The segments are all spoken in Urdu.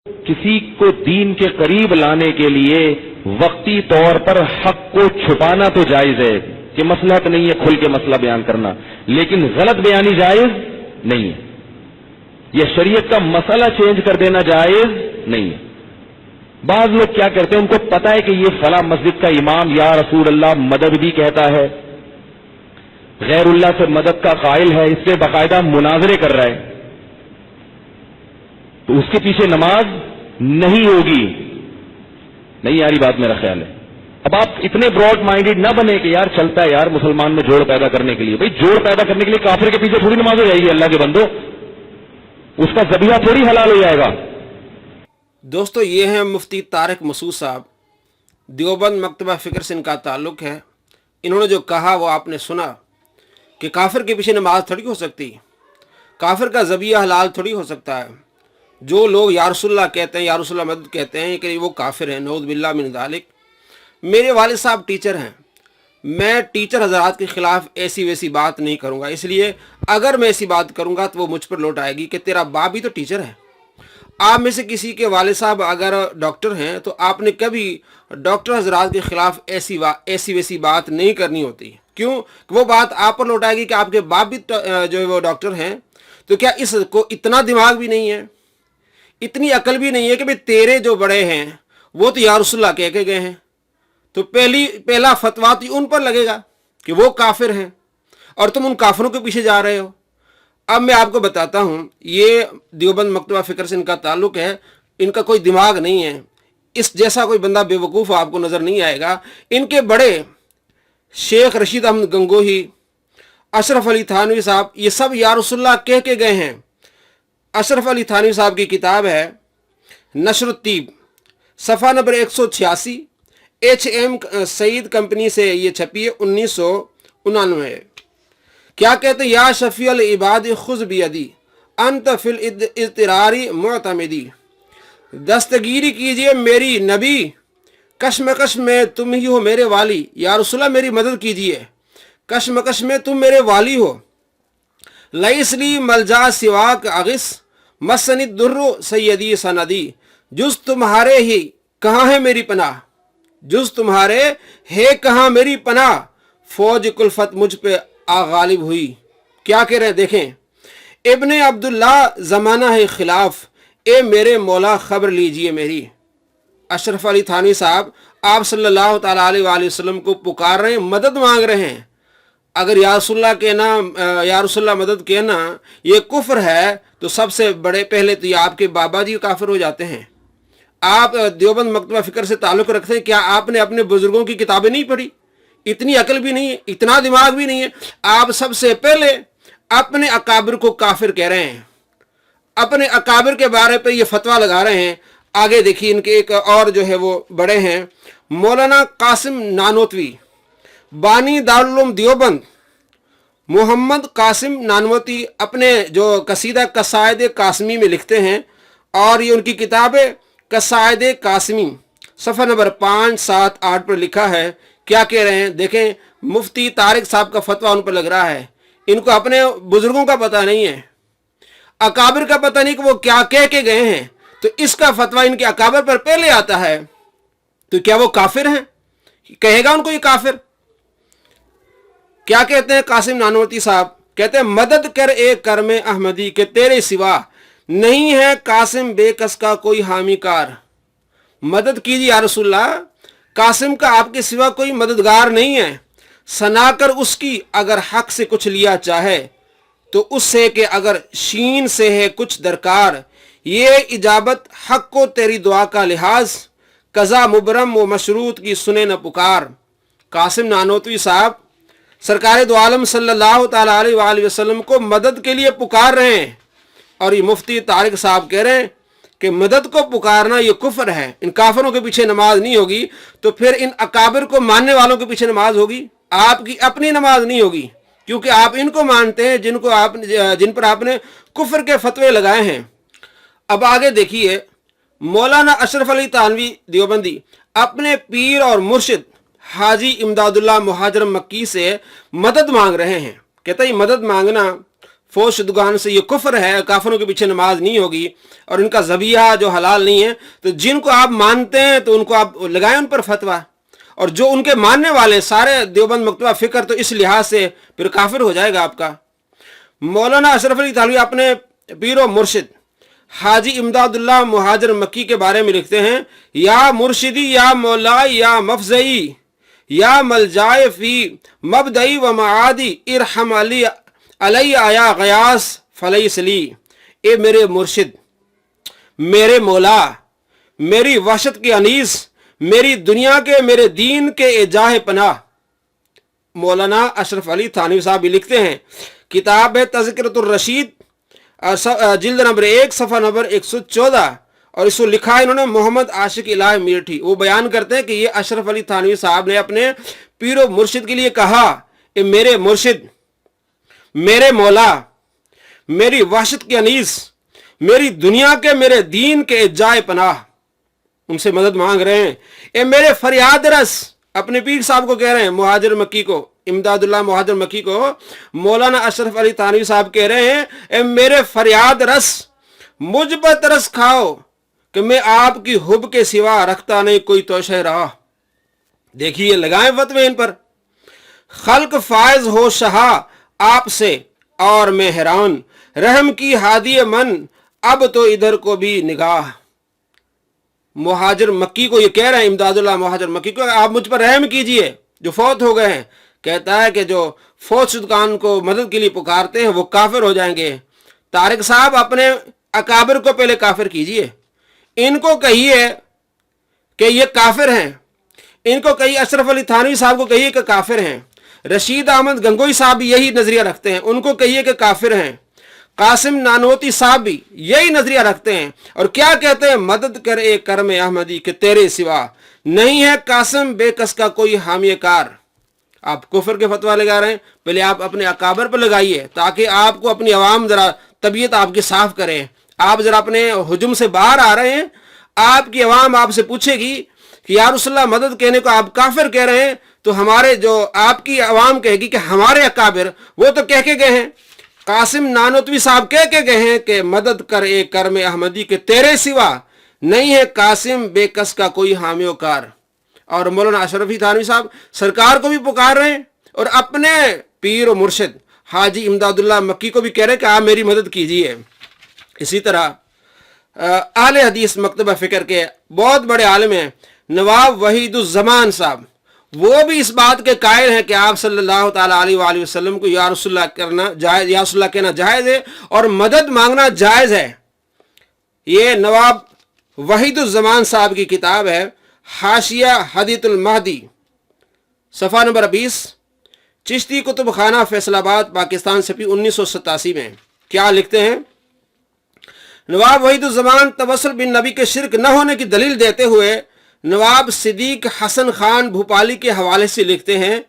کسی کو دین کے قریب لانے کے لیے وقتی طور پر حق کو چھپانا تو جائز ہے کہ مصلحت نہیں ہے کھل کے مسئلہ بیان کرنا، لیکن غلط بیانی جائز نہیں ہے۔ یہ شریعت کا مسئلہ چینج کر دینا جائز نہیں ہے۔ بعض لوگ کیا کرتے ہیں، ان کو پتا ہے کہ یہ فلاں مسجد کا امام یا رسول اللہ مدد بھی کہتا ہے، غیر اللہ سے مدد کا قائل ہے، اس سے باقاعدہ مناظرے کر رہا ہے، تو اس کے پیچھے نماز نہیں ہوگی۔ نہیں آ رہی بات، میرا خیال ہے۔ اب آپ اتنے براڈ مائنڈیڈ نہ بنے کہ یار چلتا ہے یار مسلمان میں جوڑ پیدا کرنے کے لیے، بھئی جوڑ پیدا کرنے کے لیے کافر کے پیچھے تھوڑی نماز ہو جائے گی، اللہ کے بندو، اس کا ذبیحہ تھوڑی حلال ہو جائے گا۔ دوستو، یہ ہیں مفتی طارق مسعود صاحب، دیوبند مکتبہ فکر سے ان کا تعلق ہے۔ انہوں نے جو کہا وہ آپ نے سنا کہ کافر کے پیچھے نماز تھوڑی ہو سکتی، کافر کا ذبیحہ حلال تھوڑی ہو سکتا ہے۔ جو لوگ یا رسول اللہ کہتے ہیں، یا رسول اللہ مدد کہتے ہیں کہ وہ کافر ہیں، نعوذ باللہ من ذالک۔ میرے والد صاحب ٹیچر ہیں، میں ٹیچر حضرات کے خلاف ایسی ویسی بات نہیں کروں گا، اس لیے اگر میں ایسی بات کروں گا تو وہ مجھ پر لوٹ آئے گی کہ تیرا باپ بھی تو ٹیچر ہے۔ آپ میں سے کسی کے والد صاحب اگر ڈاکٹر ہیں تو آپ نے کبھی ڈاکٹر حضرات کے خلاف ایسی ویسی بات نہیں کرنی ہوتی، کیوں کہ وہ بات آپ پر لوٹ آئے گی کہ آپ کے باپ بھی جو ہے وہ ڈاکٹر ہیں۔ تو کیا اس کو اتنا دماغ بھی نہیں ہے، اتنی عقل بھی نہیں ہے کہ تیرے جو بڑے ہیں وہ تو یا رسول اللہ کہہ کے گئے ہیں، تو پہلا فتویٰ تو ان پر لگے گا کہ وہ کافر ہیں اور تم ان کافروں کے پیچھے جا رہے ہو۔ اب میں آپ کو بتاتا ہوں، یہ دیوبند مکتبہ فکر سے ان کا تعلق ہے، ان کا کوئی دماغ نہیں ہے، اس جیسا کوئی بندہ بے وقوف آپ کو نظر نہیں آئے گا۔ ان کے بڑے شیخ رشید احمد گنگوہی، اشرف علی تھانوی صاحب، یہ سب یا رسول اللہ کہہ کے گئے ہیں۔ اشرف علی تھانوی صاحب کی کتاب ہے نشر الطیب، صفحہ نمبر 186، ایچ ایم سعید کمپنی سے یہ چھپی ہے، 1999۔ کیا کہتے ہیں؟ یا شفیع العباد خذ بیدی انت فی الاضطراری معتمدی، دستگیری کیجئے میری نبی، کشمکش میں تم ہی ہو میرے والی، یا رسول اللہ میری مدد کیجئے، کشمکش میں تم میرے والی ہو۔ لیس لی ملجا سواک اغس مسنی الدر سیدی سندی، جز تمہارے ہی کہاں ہے میری پناہ، جز تمہارے ہے کہاں میری پناہ، فوج کلفت مجھ پہ غالب ہوئی۔ کیا کہہ رہے ہیں دیکھیں، ابن عبداللہ زمانہ ہے خلاف، اے میرے مولا خبر لیجئے میری۔ اشرف علی تھانوی صاحب آپ صلی اللہ تعالیٰ علیہ وآلہ وسلم کو پکار رہے ہیں، مدد مانگ رہے ہیں۔ اگر یا رسول اللہ کہنا، یا رسول اللہ مدد کہنا یہ کفر ہے تو سب سے بڑے پہلے تو یہ آپ کے بابا جی کافر ہو جاتے ہیں۔ آپ دیوبند مکتبہ فکر سے تعلق رکھتے ہیں، کیا آپ نے اپنے بزرگوں کی کتابیں نہیں پڑھی؟ اتنی عقل بھی نہیں ہے، اتنا دماغ بھی نہیں ہے۔ آپ سب سے پہلے اپنے اکابر کو کافر کہہ رہے ہیں، اپنے اکابر کے بارے پہ یہ فتویٰ لگا رہے ہیں۔ آگے دیکھیے، ان کے ایک اور جو ہے وہ بڑے ہیں، مولانا قاسم نانوتوی، بانی دارالعلوم دیوبند، محمد قاسم نانوتی، اپنے جو قصیدہ قصائد قاسمی میں لکھتے ہیں، اور یہ ان کی کتاب ہے قصائد قاسمی، صفحہ نمبر 5، 7، 8 پر لکھا ہے۔ کیا کہہ رہے ہیں دیکھیں، مفتی طارق صاحب کا فتویٰ ان پر لگ رہا ہے، ان کو اپنے بزرگوں کا پتہ نہیں ہے، اکابر کا پتہ نہیں کہ وہ کیا کہہ کے گئے ہیں، تو اس کا فتویٰ ان کے اکابر پر پہلے آتا ہے، تو کیا وہ کافر ہیں؟ کہے گا ان کو یہ کافر؟ کیا کہتے ہیں قاسم نانوتی صاحب؟ کہتے ہیں مدد کر اے کرم احمدی کہ تیرے سوا نہیں ہے قاسم بے کس کا کوئی حامی کار۔ مدد کیجیے یا رسول اللہ، قاسم کا آپ کے سوا کوئی مددگار نہیں ہے۔ سنا کر اس کی اگر حق سے کچھ لیا چاہے تو اس سے کہ اگر شین سے ہے کچھ درکار، یہ اجابت حق کو تیری دعا کا لحاظ، قضا مبرم و مشروط کی سنے نہ پکار۔ قاسم نانوتوی صاحب سرکار دو عالم صلی اللہ تعالیٰ علیہ وآلہ وسلم کو مدد کے لیے پکار رہے ہیں، اور یہ مفتی طارق صاحب کہہ رہے ہیں کہ مدد کو پکارنا یہ کفر ہے، ان کافروں کے پیچھے نماز نہیں ہوگی، تو پھر ان اکابر کو ماننے والوں کے پیچھے نماز ہوگی؟ آپ کی اپنی نماز نہیں ہوگی، کیونکہ آپ ان کو مانتے ہیں جن پر آپ نے کفر کے فتوے لگائے ہیں۔ اب آگے دیکھیے، مولانا اشرف علی تھانوی دیوبندی اپنے پیر اور مرشد حاجی امداد اللہ مہاجر مکی سے مدد مانگ رہے ہیں۔ کہتا ہے مدد مانگنا فوج شدگان سے یہ کفر ہے، کافروں کے پیچھے نماز نہیں ہوگی اور ان کا ذبیحہ جو حلال نہیں ہے، تو جن کو آپ مانتے ہیں تو ان کو آپ لگائیں ان پر فتویٰ، اور جو ان کے ماننے والے سارے دیوبند مکتبہ فکر تو اس لحاظ سے پھر کافر ہو جائے گا آپ کا۔ مولانا اشرف علی تھانوی اپنے پیر و مرشد حاجی امداد اللہ مہاجر مکی کے بارے میں لکھتے ہیں، یا مرشدی یا مولائی یا مفزئی یا ملجائے فی مبدئی و معادی ارحم علی آیا غیاس فلیس لی، اے میرے مرشد، میرے مولا، میری وحشت کے انیس، میری دنیا کے، میرے دین کے اے جاہ پناہ۔ مولانا اشرف علی تھانوی صاحب بھی لکھتے ہیں، کتاب ہے تذکرۃ الرشید، جلد نمبر 1 صفحہ نمبر 114، اور اس کو لکھا ہے انہوں نے محمد عاشق الہ میرٹھی۔ وہ بیان کرتے ہیں کہ یہ اشرف علی تھانوی صاحب نے اپنے پیر و مرشد کے لیے کہا، اے میرے مرشد، میرے مولا، میری وحشت کے انیس، میری دنیا کے، میرے دین کے جائے پناہ، ان سے مدد مانگ رہے ہیں۔ اے میرے فریاد رس، اپنے پیر صاحب کو کہہ رہے ہیں، مہاجر مکی کو، امداد اللہ مہاجر مکی کو مولانا اشرف علی تھانوی صاحب کہہ رہے ہیں، اے میرے فریاد رس، مجھ پر ترس کھاؤ کہ میں آپ کی حب کے سوا رکھتا نہیں کوئی توشہ راہ۔ دیکھیے لگائیں فتوے ان پر۔ خلق فائز ہو شہا آپ سے اور میں حیران، رحم کی ہادی من اب تو ادھر کو بھی نگاہ۔ مہاجر مکی کو یہ کہہ رہے ہیں، امداد اللہ مہاجر مکی کو، آپ مجھ پر رحم کیجئے جو فوت ہو گئے ہیں۔ کہتا ہے کہ جو فوت شدگان کو مدد کے لیے پکارتے ہیں وہ کافر ہو جائیں گے۔ طارق صاحب اپنے اکابر کو پہلے کافر کیجئے، ان کو کہیے کہ یہ کافر ہیں، ان کو کہیے، اشرف علی تھانوی صاحب کو کہیے کہ کافر ہیں، رشید احمد گنگوئی صاحب بھی یہی نظریہ رکھتے ہیں، ان کو کہیے کہ کافر ہیں، قاسم نانوتی صاحب بھی یہی نظریہ رکھتے ہیں، اور کیا کہتے ہیں، مدد کر اے کرم احمدی کہ تیرے سوا نہیں ہے قاسم بے کس کا کوئی حامی کار۔ آپ کفر کے فتویٰ لگا رہے ہیں، پہلے آپ اپنے اکابر پر لگائیے تاکہ آپ کو اپنی عوام ذرا طبیعت آپ کی صاف کریں۔ آپ ذرا اپنے حجم سے باہر آ رہے ہیں، آپ کی عوام آپ سے پوچھے گی کہ یا رسول اللہ مدد کہنے کو آپ کافر کہہ رہے ہیں، تو ہمارے جو آپ کی عوام کہے گی کہ ہمارے اکابر وہ تو کہہ کے گئے ہیں، قاسم نانوتوی صاحب کہہ کے گئے ہیں کہ مدد کر اے کرم احمدی کہ تیرے سوا نہیں ہے قاسم بے کس کا کوئی حامی و کار۔ اور مولانا اشرف علی تھانوی صاحب سرکار کو بھی پکار رہے ہیں اور اپنے پیر و مرشد حاجی امداد اللہ مکی کو بھی کہہ رہے ہیں کہ آپ میری مدد کیجیے۔ اسی طرح اہل حدیث مکتبہ فکر کے بہت بڑے عالم ہیں نواب وحید الزمان صاحب، وہ بھی اس بات کے قائل ہیں کہ آپ صلی اللہ تعالیٰ علیہ وآلہ وسلم کو یا رسول اللہ کرنا جائز، یا رسول اللہ کہنا جائز ہے اور مدد مانگنا جائز ہے۔ یہ نواب وحید الزمان صاحب کی کتاب ہے حاشیہ حدیث المہدی، صفحہ نمبر 20، چشتی کتب خانہ فیصل آباد پاکستان صفحہ 1987 میں کیا لکھتے ہیں؟ نواب وحید الزمان توسل بن نبی کے شرک نہ ہونے کی دلیل دیتے ہوئے نواب صدیق حسن خان بھوپالی کے حوالے سے لکھتے ہیں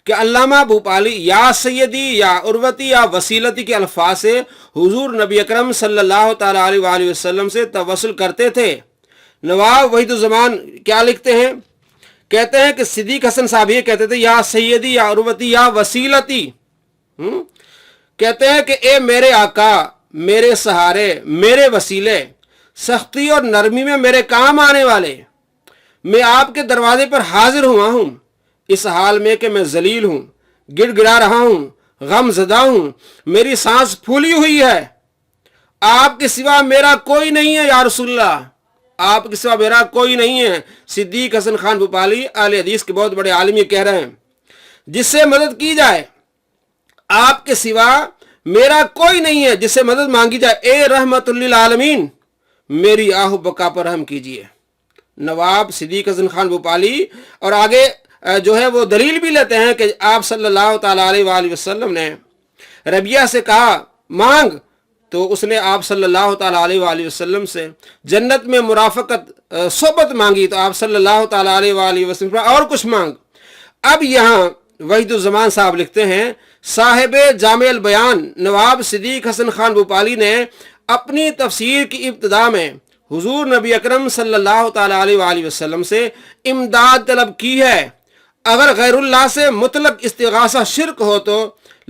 کہ علامہ بھوپالی یا سیدی یا عروتی یا وسیلتی کے الفاظ سے حضور نبی اکرم صلی اللہ تعالیٰ علیہ وآلہ وسلم سے توسل کرتے تھے۔ نواب وحید الزمان کیا لکھتے ہیں؟ کہتے ہیں کہ صدیق حسن صاحب یہ کہتے تھے یا سیدی یا عروتی یا وسیلتی، کہتے ہیں کہ اے میرے آقا، میرے سہارے، میرے وسیلے، سختی اور نرمی میں میرے کام آنے والے، میں آپ کے دروازے پر حاضر ہوا ہوں، اس حال میں کہ میں ذلیل ہوں، گڑ گڑا رہا ہوں، غم زدہ ہوں، میری سانس پھولی ہوئی ہے، آپ کے سوا میرا کوئی نہیں ہے یا رسول اللہ، آپ کے سوا میرا کوئی نہیں ہے۔ صدیق حسن خان بھوپالی اہل حدیث کے بہت بڑے عالم یہ کہہ رہے ہیں، جس سے مدد کی جائے، آپ کے سوا میرا کوئی نہیں ہے جس سے مدد مانگی جائے، اے رحمت للعالمین میری آہ بکا پر رحم کیجئے۔ نواب صدیق حسن خان بھوپالی اور آگے جو ہے وہ دلیل بھی لیتے ہیں کہ آپ صلی اللہ تعالیٰ علیہ وآلہ وسلم نے ربیہ سے کہا مانگ، تو اس نے آپ صلی اللہ تعالیٰ علیہ وآلہ وسلم سے جنت میں مرافقت صحبت مانگی، تو آپ صلی اللہ تعالیٰ علیہ وآلہ وسلم اور کچھ مانگ۔ اب یہاں وحید الزمان صاحب لکھتے ہیں، صاحب جامع البیان نواب صدیق حسن خان بھوپالی نے اپنی تفسیر کی ابتدا میں حضور نبی اکرم صلی اللہ تعالیٰ علیہ وآلہ وسلم سے امداد طلب کی ہے۔ اگر غیر اللہ سے مطلق استغاثہ شرک ہو تو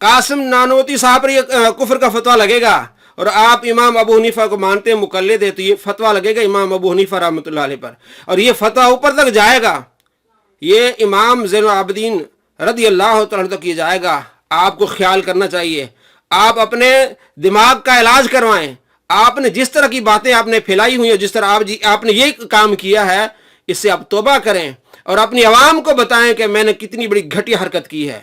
قاسم نانوتی صاحب پر یہ کفر کا فتویٰ لگے گا اور آپ امام ابو حنیفہ کو مانتے ہیں مقلد ہے، تو یہ فتویٰ لگے گا امام ابو حنیفہ رحمۃ اللہ علیہ پر، اور یہ فتویٰ اوپر تک جائے گا، یہ امام زین العابدین رضی اللہ تعالیٰ تک یہ جائے گا۔ آپ کو خیال کرنا چاہیے، آپ اپنے دماغ کا علاج کروائیں۔ آپ نے جس طرح کی باتیں آپ نے پھیلائی ہوئی ہیں، جس طرح آپ نے یہ کام کیا ہے، اس سے آپ توبہ کریں اور اپنی عوام کو بتائیں کہ میں نے کتنی بڑی گھٹیا حرکت کی ہے۔